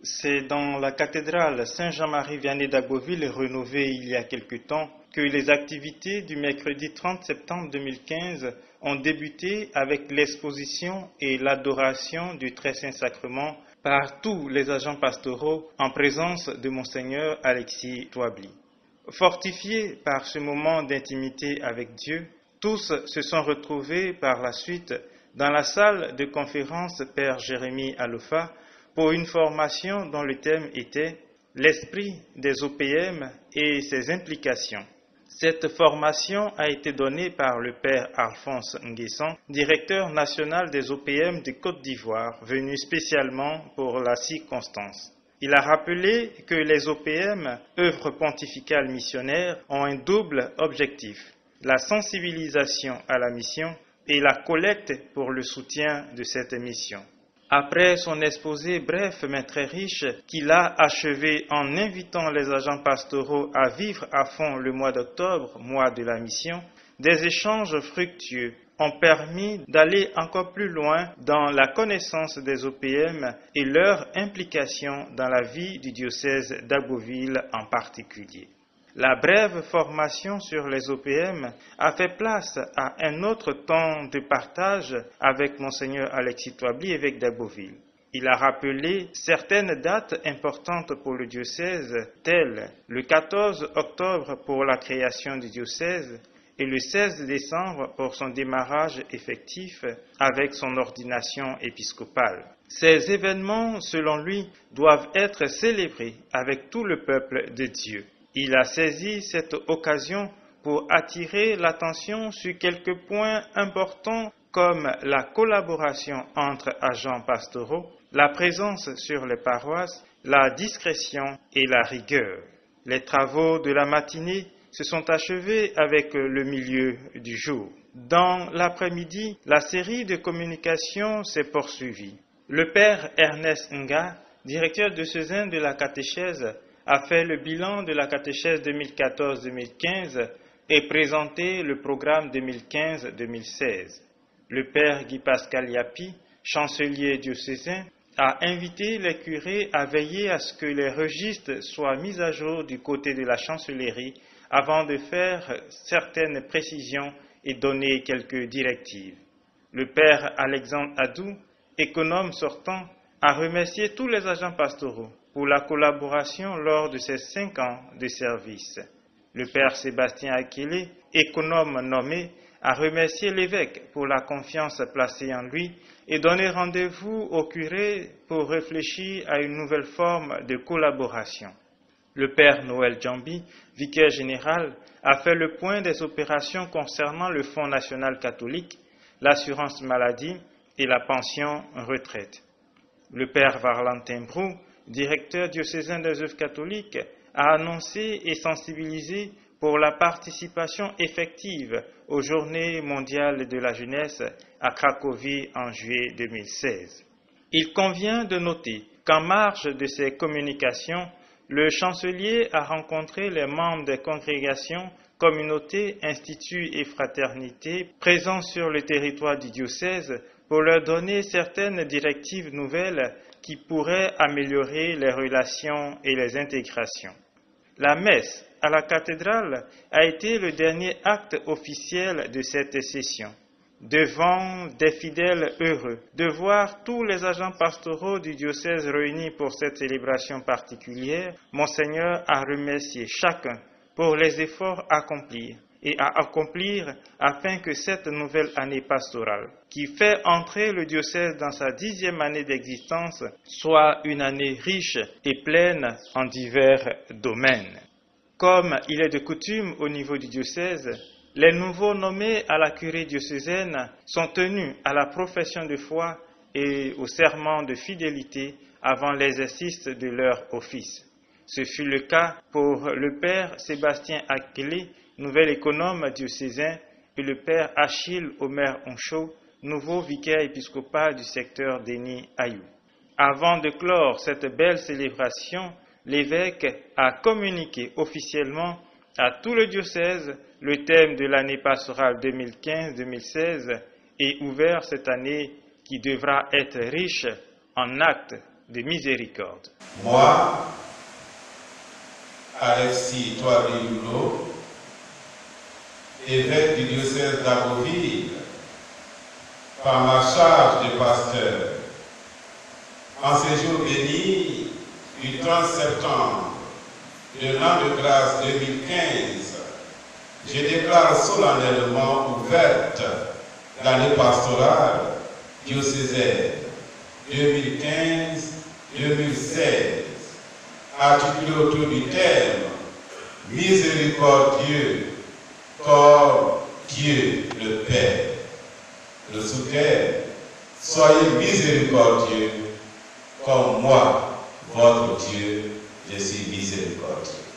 C'est dans la cathédrale Saint-Jean-Marie Vianney d'Agboville, rénovée il y a quelque temps, que les activités du mercredi 30 septembre 2015 ont débuté avec l'exposition et l'adoration du Très Saint Sacrement par tous les agents pastoraux en présence de Monseigneur Alexis Touably. Fortifiés par ce moment d'intimité avec Dieu, tous se sont retrouvés par la suite dans la salle de conférence Père Jérémie Alofa pour une formation dont le thème était « L'esprit des OPM et ses implications ». Cette formation a été donnée par le Père Alphonse Nguessan, directeur national des OPM de Côte d'Ivoire, venu spécialement pour la circonstance. Il a rappelé que les OPM, œuvres pontificales missionnaires, ont un double objectif, la sensibilisation à la mission et la collecte pour le soutien de cette mission. Après son exposé bref mais très riche, qu'il a achevé en invitant les agents pastoraux à vivre à fond le mois d'octobre, mois de la mission, des échanges fructueux ont permis d'aller encore plus loin dans la connaissance des OPM et leur implication dans la vie du diocèse d'Agboville en particulier. La brève formation sur les OPM a fait place à un autre temps de partage avec Monseigneur Alexis Touably, évêque d'Agboville. Il a rappelé certaines dates importantes pour le diocèse, telles le 14 octobre pour la création du diocèse et le 16 décembre pour son démarrage effectif avec son ordination épiscopale. Ces événements, selon lui, doivent être célébrés avec tout le peuple de Dieu. Il a saisi cette occasion pour attirer l'attention sur quelques points importants comme la collaboration entre agents pastoraux, la présence sur les paroisses, la discrétion et la rigueur. Les travaux de la matinée se sont achevés avec le milieu du jour. Dans l'après-midi, la série de communications s'est poursuivie. Le père Ernest Nga, directeur diocésain de la catéchèse, a fait le bilan de la catéchèse 2014-2015 et présenté le programme 2015-2016. Le père Guy Pascal Yapi, chancelier diocésain, a invité les curés à veiller à ce que les registres soient mis à jour du côté de la chancellerie avant de faire certaines précisions et donner quelques directives. Le père Alexandre Adou, économe sortant, a remercié tous les agents pastoraux pour la collaboration lors de ces 5 ans de service. Le père Sébastien Akele, économe nommé, a remercié l'évêque pour la confiance placée en lui et donné rendez-vous au curé pour réfléchir à une nouvelle forme de collaboration. Le père Noël Djambi, vicaire général, a fait le point des opérations concernant le Fonds national catholique, l'assurance maladie et la pension retraite. Le père Valentin Brou, directeur diocésain des œuvres catholiques, a annoncé et sensibilisé pour la participation effective aux Journées mondiales de la jeunesse à Cracovie en juillet 2016. Il convient de noter qu'en marge de ces communications, le chancelier a rencontré les membres des congrégations, communautés, instituts et fraternités présents sur le territoire du diocèse pour leur donner certaines directives nouvelles qui pourraient améliorer les relations et les intégrations. La messe à la cathédrale a été le dernier acte officiel de cette session. Devant des fidèles heureux de voir tous les agents pastoraux du diocèse réunis pour cette célébration particulière, Monseigneur a remercié chacun pour les efforts accomplis et à accomplir afin que cette nouvelle année pastorale, qui fait entrer le diocèse dans sa 10e année d'existence, soit une année riche et pleine en divers domaines. Comme il est de coutume au niveau du diocèse, les nouveaux nommés à la curie diocésaine sont tenus à la profession de foi et au serment de fidélité avant l'exercice de leur office. Ce fut le cas pour le père Sébastien Akele, nouvel économe diocésain, et le père Achille Omer Oncho, nouveau vicaire épiscopal du secteur d'Eni-Ayou. Avant de clore cette belle célébration, l'évêque a communiqué officiellement à tout le diocèse le thème de l'année pastorale 2015-2016 et ouvert cette année qui devra être riche en actes de miséricorde. Moi, Alexis Touari-Loulot, évêque du diocèse d'Abbeville, par ma charge de pasteur, en ce jour béni du 30 septembre de l'an de grâce 2015, je déclare solennellement ouverte l'année pastorale diocésaine 2015-2016, articulée autour du thème « Miséricordieux comme Dieu le Père ». Le sous-thème « Soyez miséricordieux comme moi, votre Dieu, je suis miséricordieux ».